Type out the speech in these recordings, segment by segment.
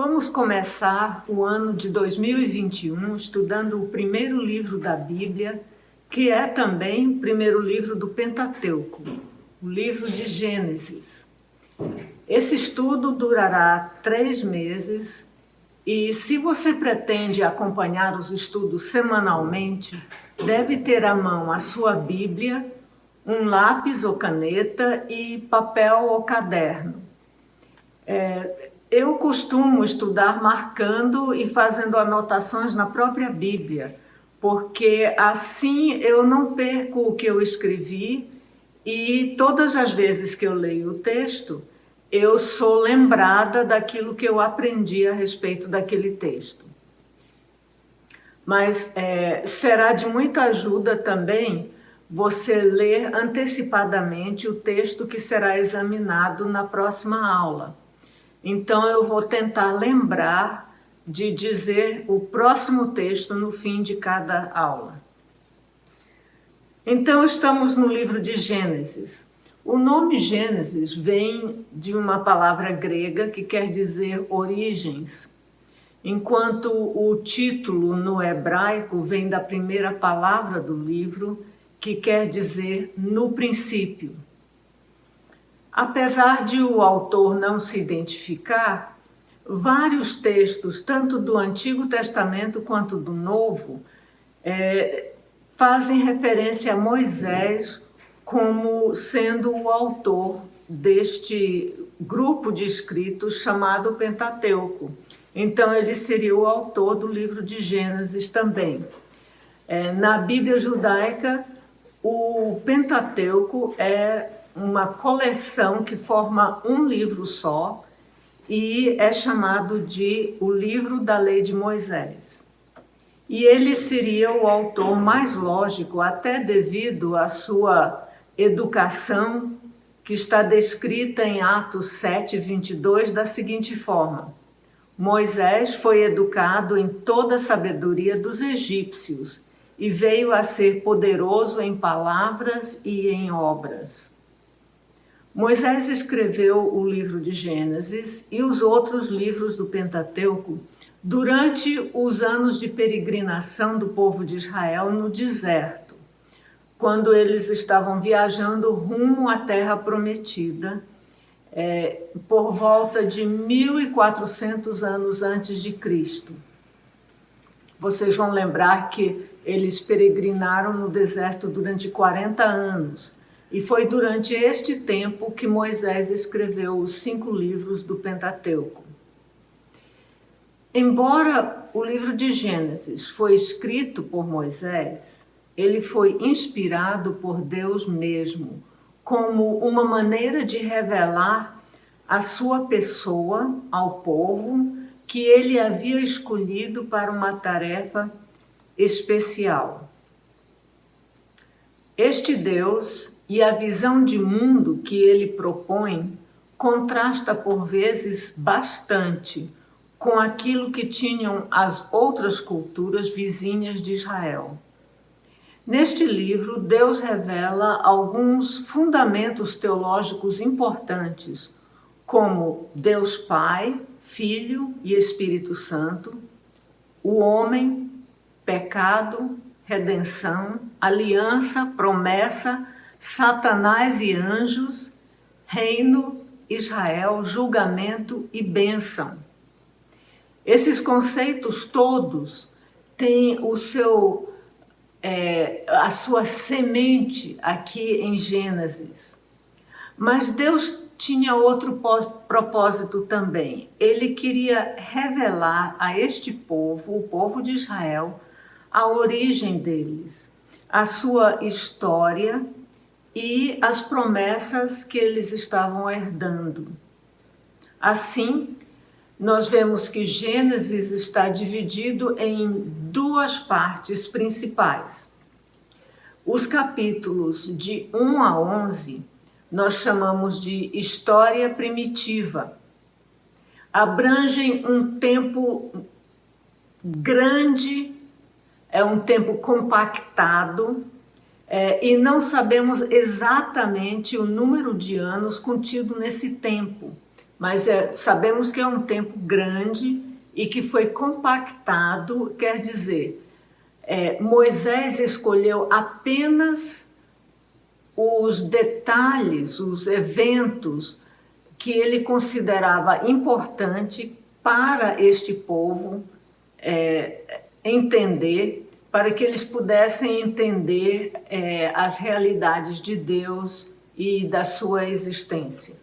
Vamos começar o ano de 2021 estudando o primeiro livro da Bíblia, que é também o primeiro livro do Pentateuco, o livro de Gênesis. Esse estudo durará 3 meses e, se você pretende acompanhar os estudos semanalmente, deve ter à mão a sua Bíblia, um lápis ou caneta e papel ou caderno. Eu costumo estudar marcando e fazendo anotações na própria Bíblia, porque assim eu não perco o que eu escrevi e todas as vezes que eu leio o texto, eu sou lembrada daquilo que eu aprendi a respeito daquele texto. Mas será de muita ajuda também você ler antecipadamente o texto que será examinado na próxima aula. Então, eu vou tentar lembrar de dizer o próximo texto no fim de cada aula. Então, estamos no livro de Gênesis. O nome Gênesis vem de uma palavra grega que quer dizer origens, enquanto o título no hebraico vem da primeira palavra do livro, que quer dizer no princípio. Apesar de o autor não se identificar, vários textos, tanto do Antigo Testamento quanto do Novo, fazem referência a Moisés como sendo o autor deste grupo de escritos chamado Pentateuco. Então, ele seria o autor do livro de Gênesis também. Na Bíblia judaica, o Pentateuco é uma coleção que forma um livro só e é chamado de o livro da lei de Moisés. E ele seria o autor mais lógico, até devido à sua educação, que está descrita em Atos 7:22 da seguinte forma: Moisés foi educado em toda a sabedoria dos egípcios e veio a ser poderoso em palavras e em obras. Moisés escreveu o livro de Gênesis e os outros livros do Pentateuco durante os anos de peregrinação do povo de Israel no deserto, quando eles estavam viajando rumo à Terra Prometida, por volta de 1400 anos antes de Cristo. Vocês vão lembrar que eles peregrinaram no deserto durante 40 anos. E foi durante este tempo que Moisés escreveu os 5 livros do Pentateuco. Embora o livro de Gênesis foi escrito por Moisés, ele foi inspirado por Deus mesmo, como uma maneira de revelar a sua pessoa ao povo que ele havia escolhido para uma tarefa especial. Este Deus e a visão de mundo que ele propõe contrasta por vezes bastante com aquilo que tinham as outras culturas vizinhas de Israel. Neste livro, Deus revela alguns fundamentos teológicos importantes, como Deus Pai, Filho e Espírito Santo, o homem, pecado, redenção, aliança, promessa, Satanás e anjos, reino, Israel, julgamento e bênção. Esses conceitos todos têm a sua semente aqui em Gênesis. Mas Deus tinha outro propósito também. Ele queria revelar a este povo, o povo de Israel, a origem deles, a sua história e as promessas que eles estavam herdando. Assim, nós vemos que Gênesis está dividido em 2 partes principais. Os capítulos de 1 a 11 nós chamamos de história primitiva. Abrangem um tempo grande, é um tempo compactado, e não sabemos exatamente o número de anos contido nesse tempo, mas sabemos que é um tempo grande e que foi compactado, quer dizer, Moisés escolheu apenas os detalhes, os eventos que ele considerava importante para este povo entender, para que eles pudessem entender as realidades de Deus e da sua existência.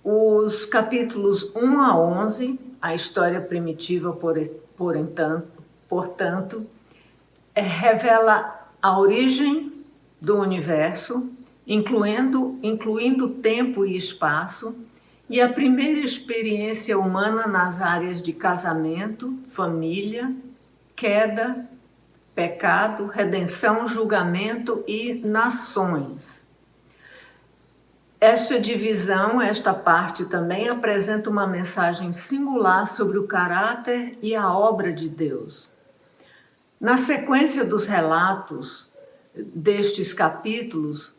Os capítulos 1 a 11, a história primitiva, portanto, revela a origem do universo, incluindo tempo e espaço, e a primeira experiência humana nas áreas de casamento, família, queda, pecado, redenção, julgamento e nações. Esta divisão, esta parte também apresenta uma mensagem singular sobre o caráter e a obra de Deus. Na sequência dos relatos destes capítulos,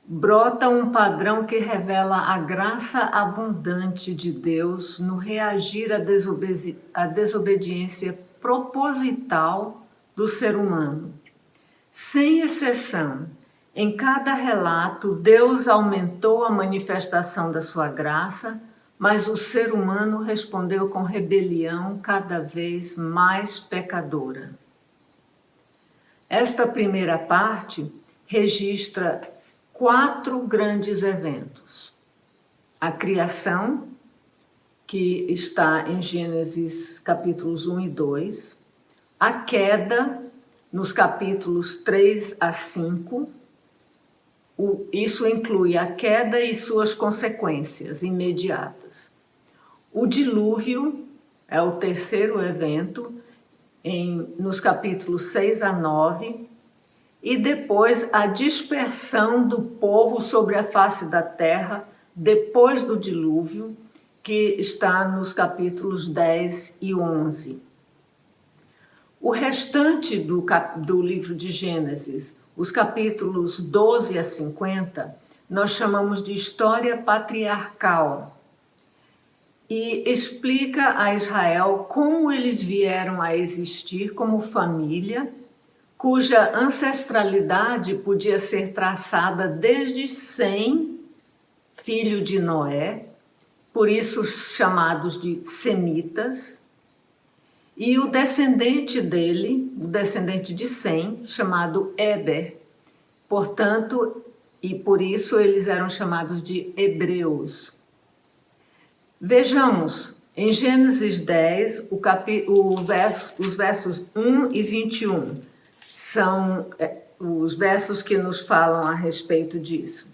brota um padrão que revela a graça abundante de Deus no reagir à desobediência proposital do ser humano. Sem exceção, em cada relato, Deus aumentou a manifestação da sua graça, mas o ser humano respondeu com rebelião cada vez mais pecadora. Esta primeira parte registra 4 grandes eventos. A criação, que está em Gênesis capítulos 1 e 2, a queda, nos capítulos 3 a 5, isso inclui a queda e suas consequências imediatas. O dilúvio é o terceiro evento, nos capítulos 6 a 9, e depois a dispersão do povo sobre a face da terra, depois do dilúvio, que está nos capítulos 10 e 11. O restante do livro de Gênesis, os capítulos 12 a 50, nós chamamos de história patriarcal e explica a Israel como eles vieram a existir como família, cuja ancestralidade podia ser traçada desde Sem, filho de Noé, por isso chamados de semitas, e o descendente dele, o descendente de Sem, chamado Éber. Portanto, e por isso eles eram chamados de hebreus. Vejamos, em Gênesis 10, os versos 1 e 21, são os versos que nos falam a respeito disso.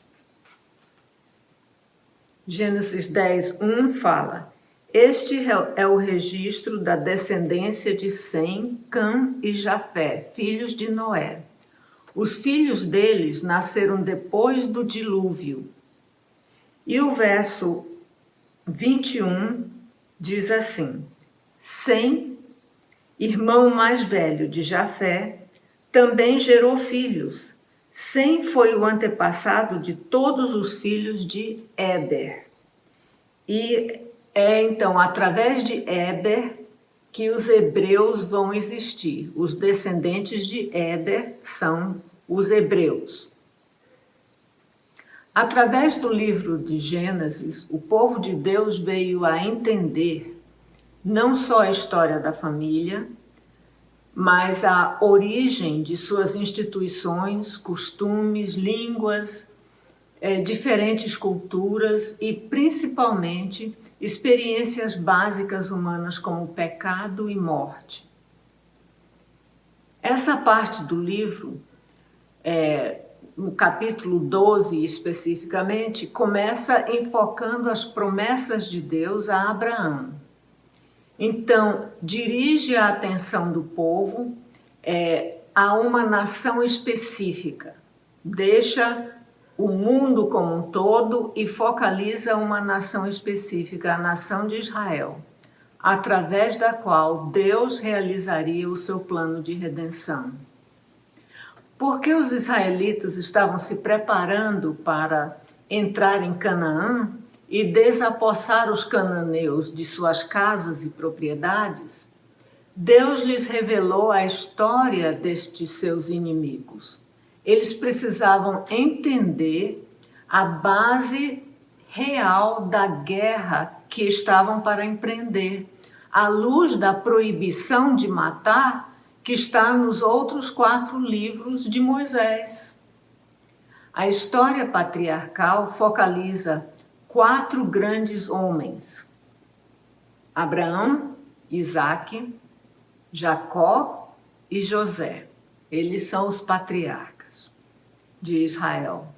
Gênesis 10, 1 fala: este é o registro da descendência de Sem, Cã e Jafé, filhos de Noé. Os filhos deles nasceram depois do dilúvio. E o verso 21 diz assim: Sem, irmão mais velho de Jafé, também gerou filhos. Sem foi o antepassado de todos os filhos de Éber. E então através de Éber que os hebreus vão existir. Os descendentes de Éber são os hebreus. Através do livro de Gênesis, o povo de Deus veio a entender não só a história da família, mas a origem de suas instituições, costumes, línguas, diferentes culturas e, principalmente, experiências básicas humanas como pecado e morte. Essa parte do livro, no capítulo 12 especificamente, começa enfocando as promessas de Deus a Abraão. Então, dirige a atenção do povo a uma nação específica, deixa o mundo como um todo e focaliza uma nação específica, a nação de Israel, através da qual Deus realizaria o seu plano de redenção. Porque os israelitas estavam se preparando para entrar em Canaã e desapossar os cananeus de suas casas e propriedades, Deus lhes revelou a história destes seus inimigos. Eles precisavam entender a base real da guerra que estavam para empreender, à luz da proibição de matar que está nos outros 4 livros de Moisés. A história patriarcal focaliza 4 grandes homens: Abraão, Isaque, Jacó e José. Eles são os patriarcas de Israel.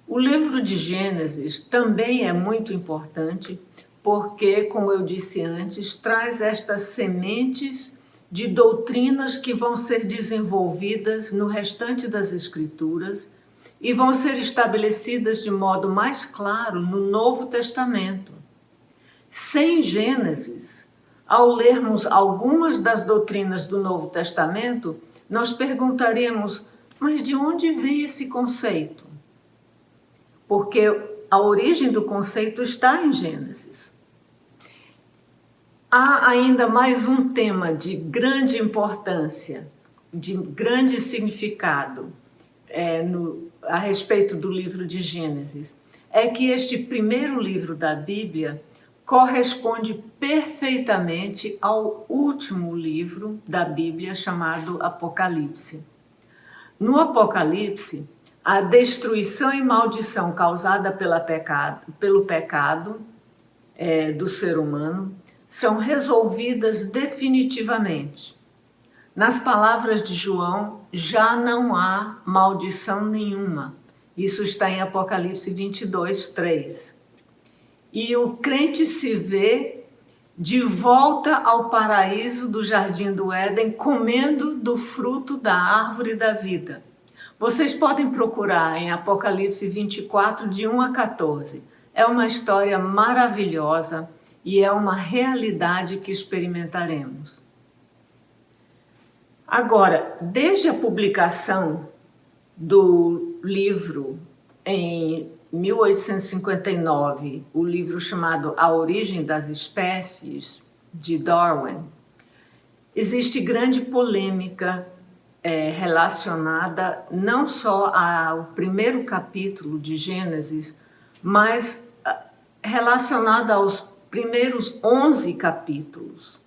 O livro de Gênesis também é muito importante porque, como eu disse antes, traz estas sementes de doutrinas que vão ser desenvolvidas no restante das Escrituras e vão ser estabelecidas de modo mais claro no Novo Testamento. Sem Gênesis, ao lermos algumas das doutrinas do Novo Testamento, nós perguntaremos, mas de onde vem esse conceito? Porque a origem do conceito está em Gênesis. Há ainda mais um tema de grande importância, de grande significado a respeito do livro de Gênesis. É que este primeiro livro da Bíblia corresponde perfeitamente ao último livro da Bíblia, chamado Apocalipse. No Apocalipse, a destruição e maldição causada pelo pecado do ser humano são resolvidas definitivamente. Nas palavras de João, já não há maldição nenhuma. Isso está em Apocalipse 22, 3. E o crente se vê de volta ao paraíso do Jardim do Éden, comendo do fruto da árvore da vida. Vocês podem procurar em Apocalipse 24, de 1 a 14. É uma história maravilhosa e é uma realidade que experimentaremos. Agora, desde a publicação do livro em 1859, o livro chamado A Origem das Espécies, de Darwin, existe grande polêmica relacionada não só ao primeiro capítulo de Gênesis, mas relacionada aos primeiros 11 capítulos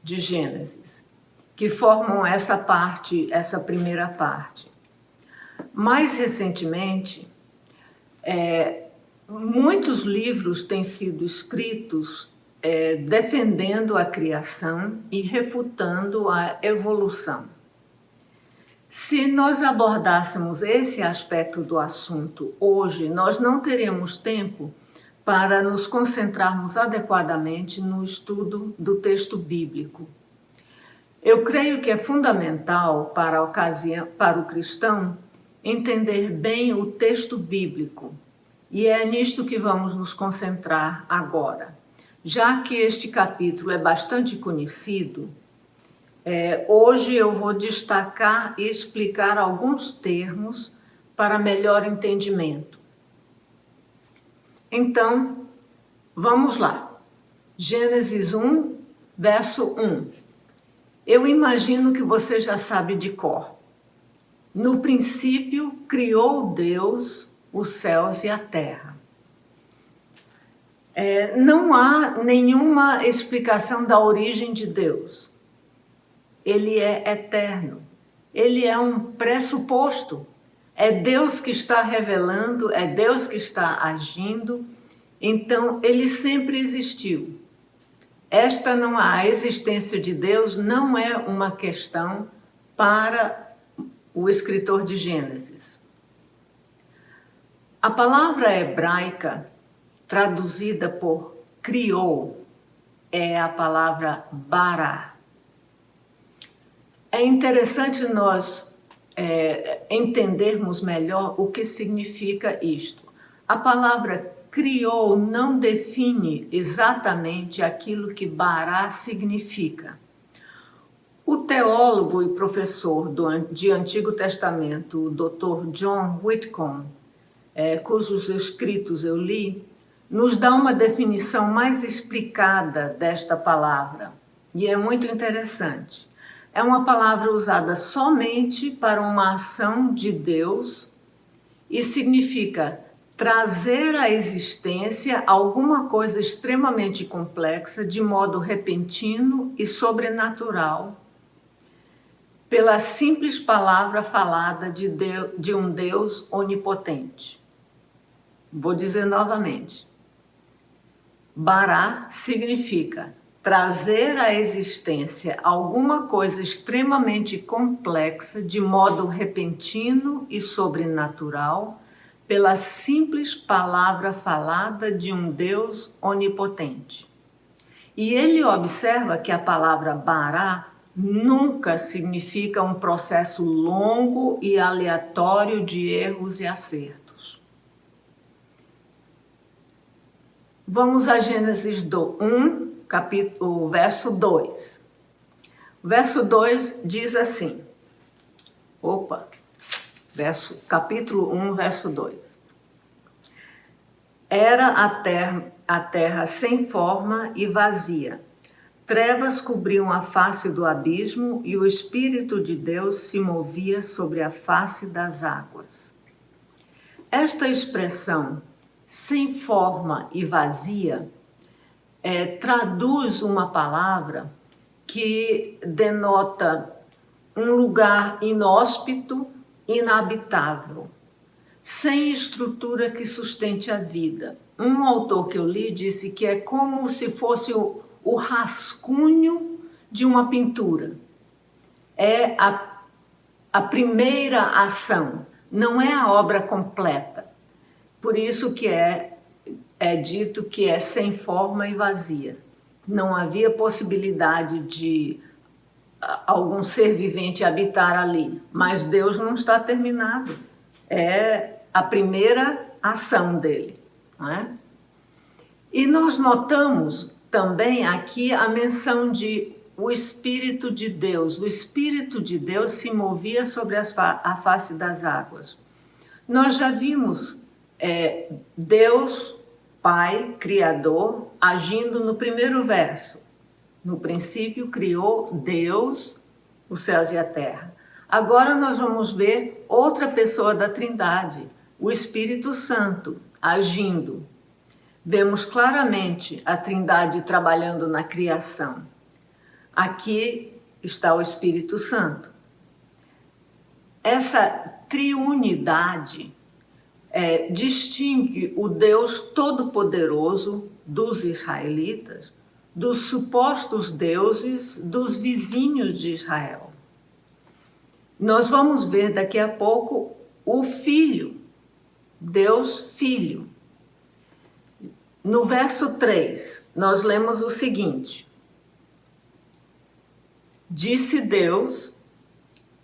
de Gênesis, que formam essa primeira parte. Mais recentemente, muitos livros têm sido escritos defendendo a criação e refutando a evolução. Se nós abordássemos esse aspecto do assunto hoje, nós não teremos tempo para nos concentrarmos adequadamente no estudo do texto bíblico. Eu creio que é fundamental para o cristão entender bem o texto bíblico, e é nisto que vamos nos concentrar agora. Já que este capítulo é bastante conhecido, hoje eu vou destacar e explicar alguns termos para melhor entendimento. Então, vamos lá. Gênesis 1, verso 1. Eu imagino que você já sabe de cor. No princípio, criou Deus os céus e a terra. Não há nenhuma explicação da origem de Deus. Ele é eterno. Ele é um pressuposto. É Deus que está revelando, é Deus que está agindo. Então, ele sempre existiu. A existência de Deus não é uma questão para o escritor de Gênesis. A palavra hebraica traduzida por criou é a palavra bará. É interessante nós entendermos melhor o que significa isto. A palavra criou não define exatamente aquilo que bará significa. O teólogo e professor de Antigo Testamento, o Dr. John Whitcomb, cujos escritos eu li, nos dá uma definição mais explicada desta palavra, e é muito interessante. É uma palavra usada somente para uma ação de Deus e significa trazer à existência alguma coisa extremamente complexa de modo repentino e sobrenatural, pela simples palavra falada de um Deus onipotente. Vou dizer novamente. Bará significa trazer à existência alguma coisa extremamente complexa de modo repentino e sobrenatural, pela simples palavra falada de um Deus onipotente. E ele observa que a palavra bará nunca significa um processo longo e aleatório de erros e acertos. Vamos a Gênesis 1, capítulo, verso 2. O verso 2 diz assim, capítulo 1, verso 2. Era a terra sem forma e vazia. Trevas cobriam a face do abismo e o Espírito de Deus se movia sobre a face das águas. Esta expressão, sem forma e vazia, traduz uma palavra que denota um lugar inóspito, inabitável, sem estrutura que sustente a vida. Um autor que eu li disse que é como se fosse o rascunho de uma pintura. É a primeira ação, não é a obra completa. Por isso que é dito que é sem forma e vazia. Não havia possibilidade de algum ser vivente habitar ali, mas Deus não está terminado. É a primeira ação dele, não é? E nós notamos também aqui a menção de o Espírito de Deus. O Espírito de Deus se movia sobre a face das águas. Nós já vimos Deus, Pai, Criador, agindo no primeiro verso. No princípio criou Deus os céus e a terra. Agora nós vamos ver outra pessoa da Trindade, o Espírito Santo, agindo. Vemos claramente a Trindade trabalhando na criação. Aqui está o Espírito Santo. Essa triunidade distingue o Deus Todo-Poderoso dos israelitas dos supostos deuses dos vizinhos de Israel. Nós vamos ver daqui a pouco o Filho, Deus Filho. No verso 3, nós lemos o seguinte: Disse Deus,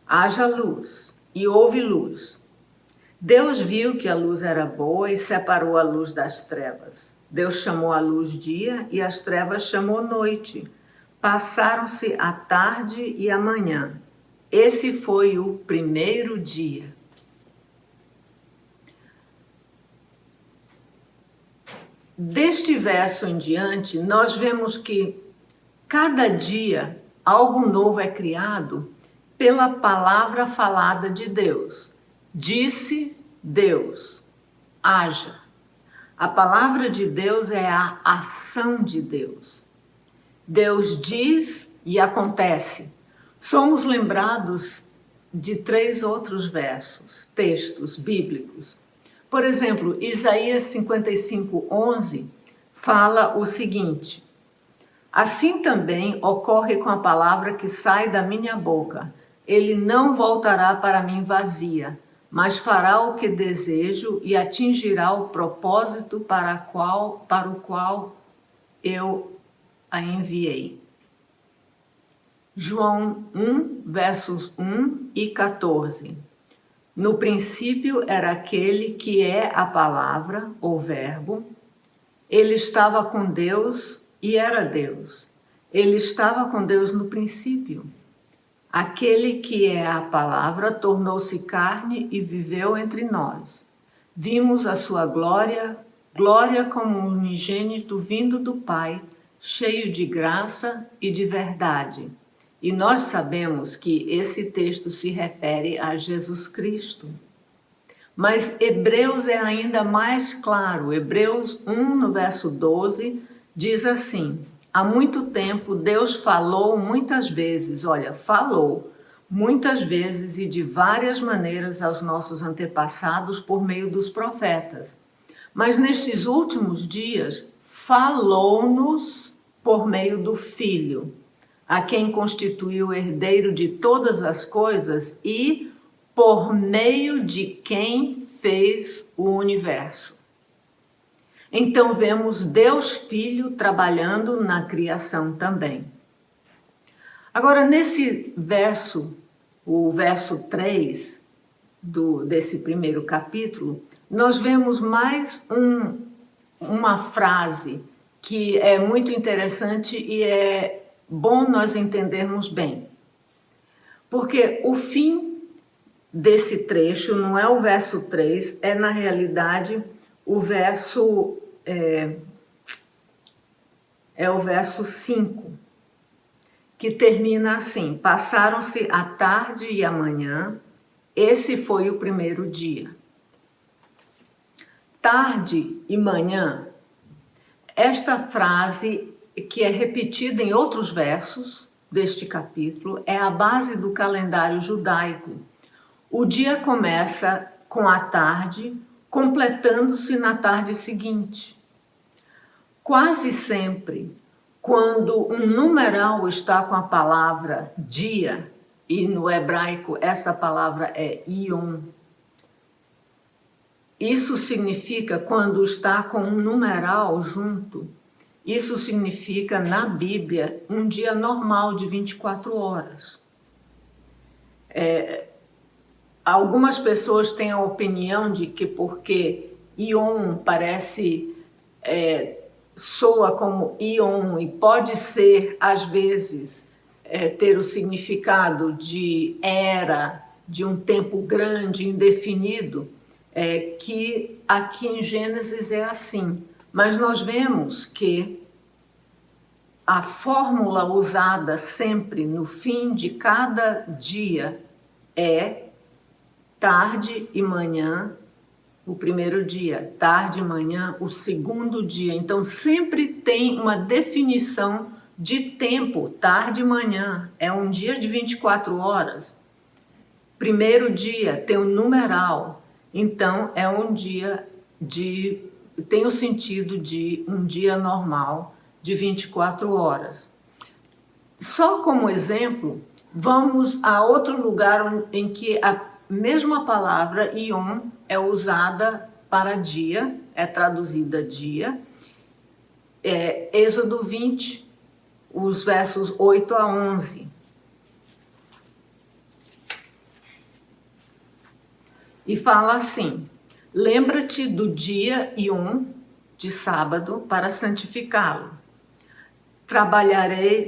haja luz, e houve luz. Deus viu que a luz era boa e separou a luz das trevas. Deus chamou a luz dia e as trevas chamou noite. Passaram-se a tarde e a manhã. Esse foi o primeiro dia. Deste verso em diante, nós vemos que cada dia algo novo é criado pela palavra falada de Deus. Disse Deus, haja. A palavra de Deus é a ação de Deus. Deus diz e acontece. Somos lembrados de 3 outros textos bíblicos. Por exemplo, Isaías 55:11 fala o seguinte: Assim também ocorre com a palavra que sai da minha boca. Ele não voltará para mim vazia, mas fará o que desejo e atingirá o propósito para o qual eu a enviei. João 1, versos 1 e 14. No princípio era aquele que é a palavra, o verbo. Ele estava com Deus e era Deus. Ele estava com Deus no princípio. Aquele que é a palavra tornou-se carne e viveu entre nós. Vimos a sua glória glória como unigênito vindo do Pai, cheio de graça e de verdade. E nós sabemos que esse texto se refere a Jesus Cristo. Mas Hebreus é ainda mais claro. Hebreus 1, no verso 12, diz assim: há muito tempo Deus falou muitas vezes, falou muitas vezes e de várias maneiras aos nossos antepassados por meio dos profetas. Mas nestes últimos dias falou-nos por meio do Filho, a quem constituiu o herdeiro de todas as coisas e por meio de quem fez o universo. Então vemos Deus Filho trabalhando na criação também. Agora, nesse verso, o verso 3 desse primeiro capítulo, nós vemos mais uma frase que é muito interessante e é bom nós entendermos bem. Porque o fim desse trecho não é o verso 3, é na realidade o verso o verso 5, que termina assim: passaram-se a tarde e a manhã, esse foi o primeiro dia. Tarde e manhã, esta frase, que é repetida em outros versos deste capítulo, é a base do calendário judaico. O dia começa com a tarde, completando-se na tarde seguinte. Quase sempre, quando um numeral está com a palavra dia, e no hebraico esta palavra é ion, isso significa, quando está com um numeral junto, isso significa, na Bíblia, um dia normal de 24 horas. Algumas pessoas têm a opinião de que porque ion soa como ion e pode ser, às vezes, ter o significado de era, de um tempo grande, indefinido, que aqui em Gênesis é assim. Mas nós vemos que a fórmula usada sempre no fim de cada dia é tarde e manhã, o primeiro dia, tarde e manhã, o segundo dia. Então, sempre tem uma definição de tempo, tarde e manhã. É um dia de 24 horas. Primeiro dia tem um numeral. Então, é um dia tem o sentido de um dia normal de 24 horas. Só como exemplo, vamos a outro lugar em que a mesma palavra ion é usada para dia, é traduzida dia. Êxodo 20, os versos 8 a 11. E fala assim: lembra-te do dia Yom, de sábado, para santificá-lo.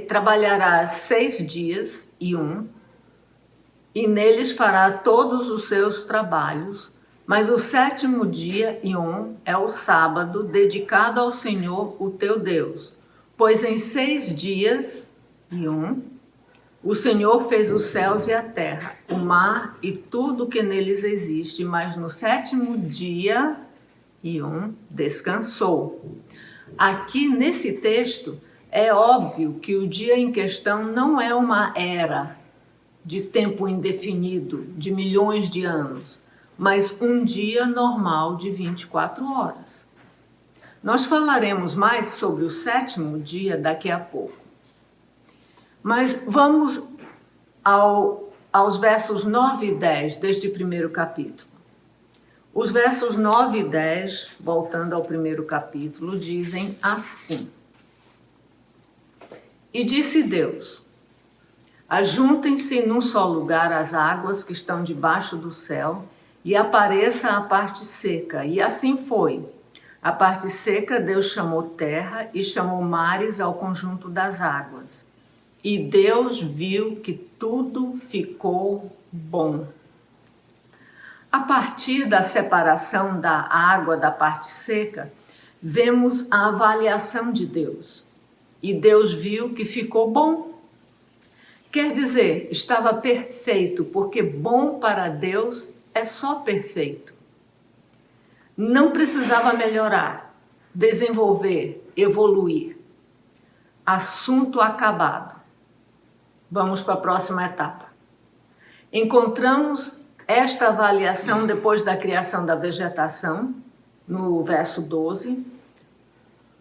Trabalharás 6 dias, Yom, e neles fará todos os seus trabalhos, mas o 7º dia, Yom, é o sábado, dedicado ao Senhor, o teu Deus. Pois em 6 dias, Yom, o Senhor fez os céus e a terra, o mar e tudo que neles existe, mas no 7º dia, Yom, descansou. Aqui nesse texto, é óbvio que o dia em questão não é uma era de tempo indefinido, de milhões de anos, mas um dia normal de 24 horas. Nós falaremos mais sobre o 7º dia daqui a pouco. Mas vamos aos versos 9 e 10 deste primeiro capítulo. Os versos 9 e 10, voltando ao primeiro capítulo, dizem assim: E disse Deus: ajuntem-se num só lugar as águas que estão debaixo do céu, e apareça a parte seca. E assim foi. A parte seca Deus chamou terra e chamou mares ao conjunto das águas. E Deus viu que tudo ficou bom. A partir da separação da água da parte seca, vemos a avaliação de Deus. E Deus viu que ficou bom. Quer dizer, estava perfeito, porque bom para Deus é só perfeito. Não precisava melhorar, desenvolver, evoluir. Assunto acabado. Vamos para a próxima etapa. Encontramos esta avaliação depois da criação da vegetação, no verso 12,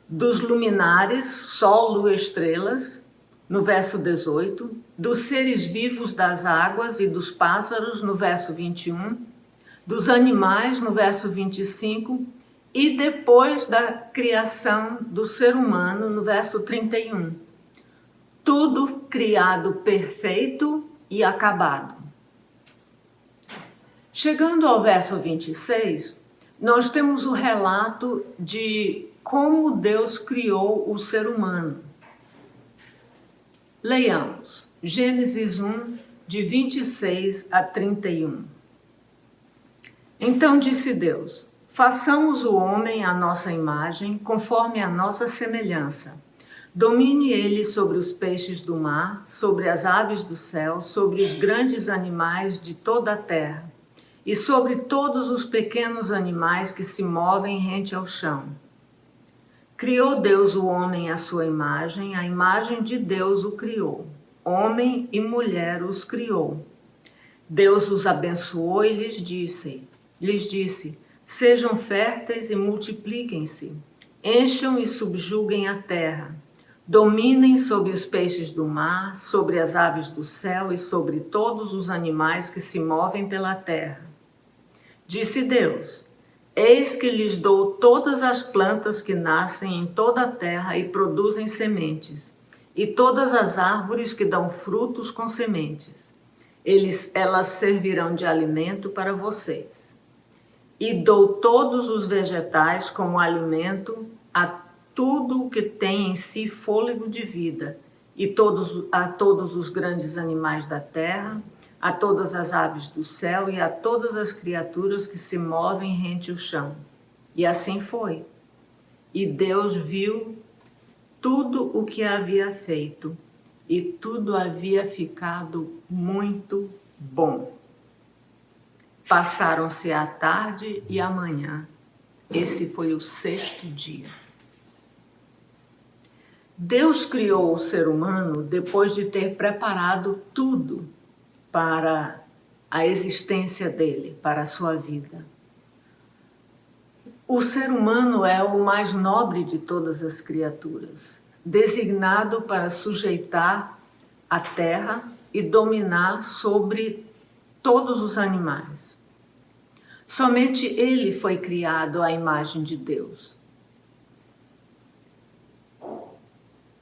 dos luminares, sol, lua, estrelas, no verso 18, dos seres vivos das águas e dos pássaros, no verso 21, dos animais, no verso 25, e depois da criação do ser humano, no verso 31. Tudo criado perfeito e acabado. Chegando ao verso 26, nós temos o relato de como Deus criou o ser humano. Leiamos, Gênesis 1, de 26 a 31. Então disse Deus: façamos o homem à nossa imagem, conforme a nossa semelhança. Domine ele sobre os peixes do mar, sobre as aves do céu, sobre os grandes animais de toda a terra, e sobre todos os pequenos animais que se movem rente ao chão. Criou Deus o homem à sua imagem, a imagem de Deus o criou. Homem e mulher os criou. Deus os abençoou e lhes disse, sejam férteis e multipliquem-se, encham e subjuguem a terra, dominem sobre os peixes do mar, sobre as aves do céu e sobre todos os animais que se movem pela terra. Disse Deus: eis que lhes dou todas as plantas que nascem em toda a terra e produzem sementes, e todas as árvores que dão frutos com sementes. Elas servirão de alimento para vocês. E dou todos os vegetais como alimento a tudo o que tem em si fôlego de vida, e a todos os grandes animais da terra, a todas as aves do céu e a todas as criaturas que se movem rente ao chão. E assim foi. E Deus viu tudo o que havia feito, e tudo havia ficado muito bom. Passaram-se a tarde e a manhã. Esse foi o 6º dia. Deus criou o ser humano depois de ter preparado tudo para a existência dele, para a sua vida. O ser humano é o mais nobre de todas as criaturas, designado para sujeitar a terra e dominar sobre todos os animais. Somente ele foi criado à imagem de Deus.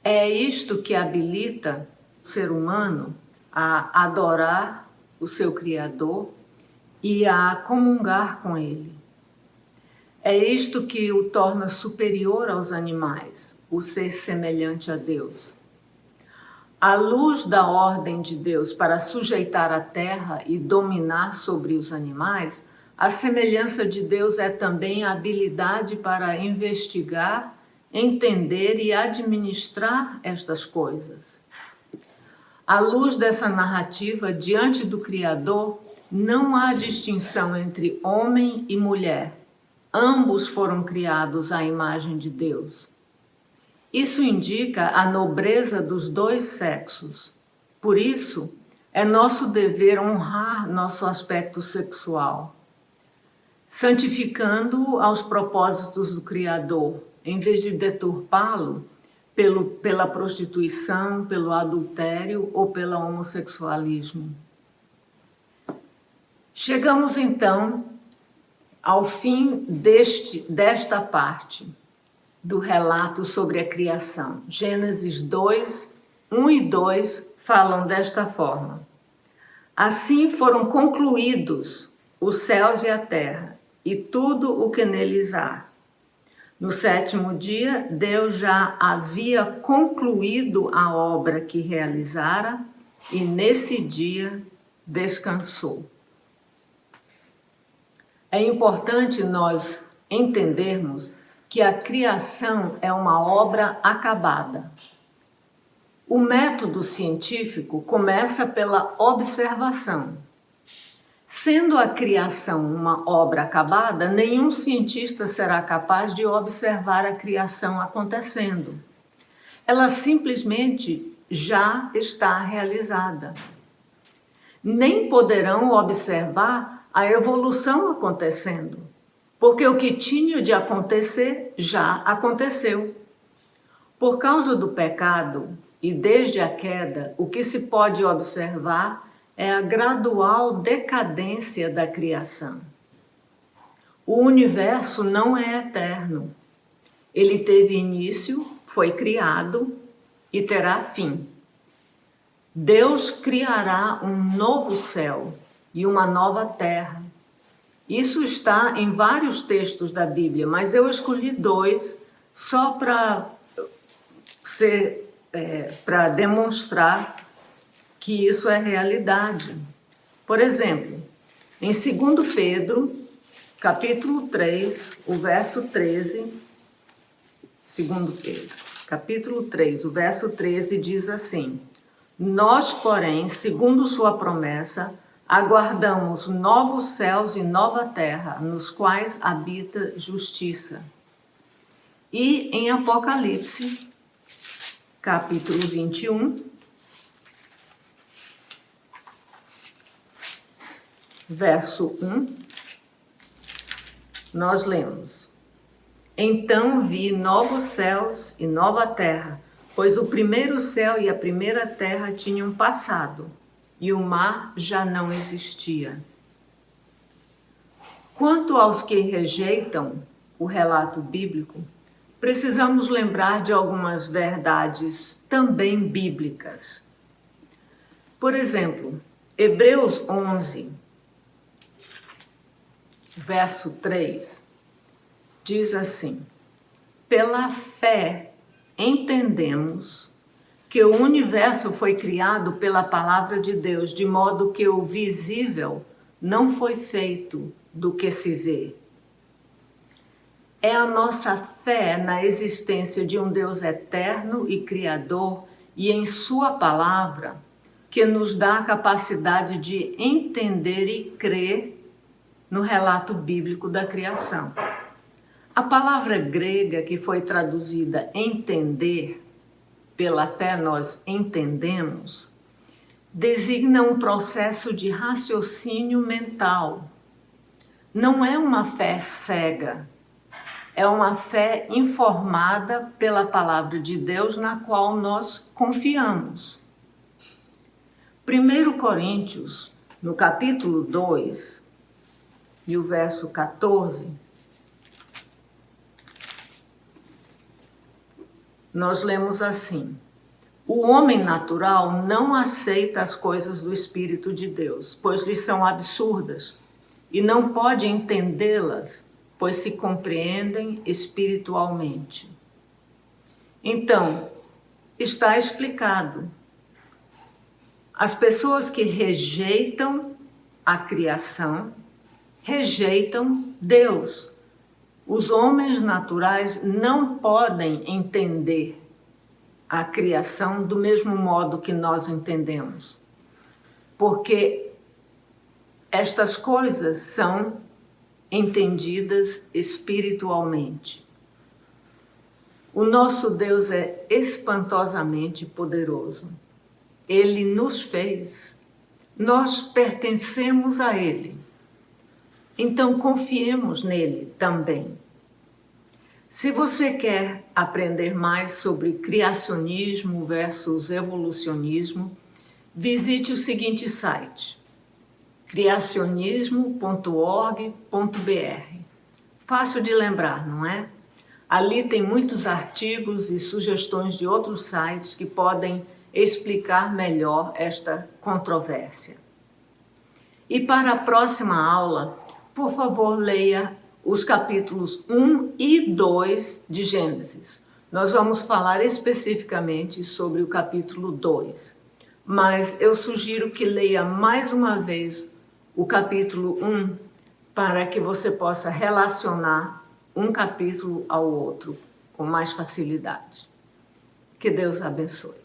É isto que habilita o ser humano a adorar o seu Criador e a comungar com ele. É isto que o torna superior aos animais, o ser semelhante a Deus. À luz da ordem de Deus para sujeitar a terra e dominar sobre os animais, a semelhança de Deus é também a habilidade para investigar, entender e administrar estas coisas. À luz dessa narrativa, diante do Criador, não há distinção entre homem e mulher. Ambos foram criados à imagem de Deus. Isso indica a nobreza dos dois sexos. Por isso, é nosso dever honrar nosso aspecto sexual, santificando-o aos propósitos do Criador, em vez de deturpá-lo pela prostituição, pelo adultério ou pelo homossexualismo. Chegamos então ao fim desta parte do relato sobre a criação. Gênesis 2, 1 e 2 falam desta forma. Assim foram concluídos os céus e a terra, e tudo o que neles há. No 7º dia, Deus já havia concluído a obra que realizara, e nesse dia descansou. É importante nós entendermos que a criação é uma obra acabada. O método científico começa pela observação. Sendo a criação uma obra acabada, nenhum cientista será capaz de observar a criação acontecendo. Ela simplesmente já está realizada. Nem poderão observar a evolução acontecendo, porque o que tinha de acontecer já aconteceu. Por causa do pecado e desde a queda, o que se pode observar é a gradual decadência da criação. O universo não é eterno. Ele teve início, foi criado e terá fim. Deus criará um novo céu e uma nova terra. Isso está em vários textos da Bíblia, mas eu escolhi 2 só para demonstrar que isso é realidade. Por exemplo, em 2 Pedro, capítulo 3, o verso 13, 2 Pedro, capítulo 3, o verso 13 diz assim: Nós, porém, segundo sua promessa, aguardamos novos céus e nova terra, nos quais habita justiça. E em Apocalipse, capítulo 21, verso 1, nós lemos: Então vi novos céus e nova terra, pois o primeiro céu e a primeira terra tinham passado, e o mar já não existia. Quanto aos que rejeitam o relato bíblico, precisamos lembrar de algumas verdades também bíblicas. Por exemplo, Hebreus 11, verso 3, diz assim: Pela fé entendemos que o universo foi criado pela palavra de Deus, de modo que o visível não foi feito do que se vê. É a nossa fé na existência de um Deus eterno e criador e em sua palavra que nos dá a capacidade de entender e crer no relato bíblico da criação. A palavra grega que foi traduzida entender, pela fé nós entendemos, designa um processo de raciocínio mental. Não é uma fé cega, é uma fé informada pela palavra de Deus na qual nós confiamos. 1 Coríntios, no capítulo 2, e o verso 14, nós lemos assim: O homem natural não aceita as coisas do Espírito de Deus, pois lhes são absurdas, e não pode entendê-las, pois se compreendem espiritualmente. Então, está explicado. As pessoas que rejeitam a criação, rejeitam Deus. Os homens naturais não podem entender a criação do mesmo modo que nós entendemos, porque estas coisas são entendidas espiritualmente. O nosso Deus é espantosamente poderoso. Ele nos fez, nós pertencemos a Ele. Então confiemos nele também. Se você quer aprender mais sobre criacionismo versus evolucionismo, visite o seguinte site: criacionismo.org.br. Fácil de lembrar, não é? Ali tem muitos artigos e sugestões de outros sites que podem explicar melhor esta controvérsia. E para a próxima aula, por favor, leia os capítulos 1 e 2 de Gênesis. Nós vamos falar especificamente sobre o capítulo 2, mas eu sugiro que leia mais uma vez o capítulo 1 para que você possa relacionar um capítulo ao outro com mais facilidade. Que Deus abençoe.